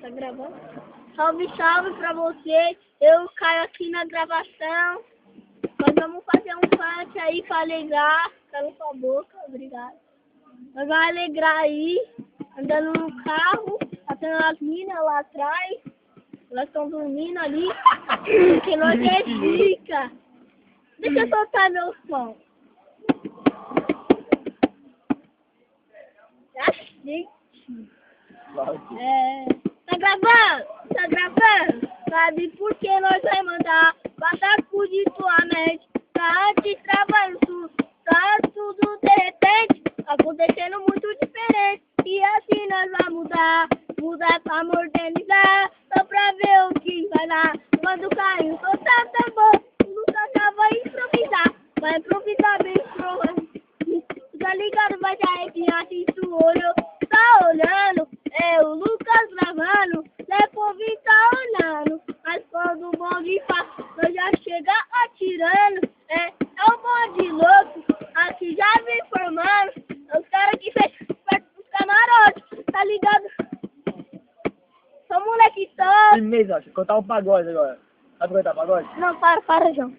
Tá gravando? Salve, salve pra vocês. Eu caio aqui na gravação. Nós vamos fazer um funk aí pra alegrar. Cala sua boca, obrigado. Nós vamos alegrar aí, andando no carro, passando as minas lá atrás. Elas estão dormindo ali, porque nós é zica. Deixa eu soltar meu som. Assim. Tá gravando? Tá gravando? Sabe por que nós vai mandar batacu de tua mente? Tá antes travando tudo, tá tudo de repente, acontecendo muito diferente. E assim nós vamos mudar pra modernizar, só pra ver o que vai dar. Quando cair o soltar tambor, o Lucas já vai improvisar bem pro. Tá ligado? Vai já que assiste o olho, tá olhando, é o Lucas gravando, depois tá olhando, mas quando o bonde passa, nós já chega atirando, é um bonde louco, aqui já vem formando, os caras que fecham perto dos camarotes, tá ligado? São moleque top. Firmeza, ó, deixa eu contar um pagode agora. Sabe cantar pagode? Não, para, João.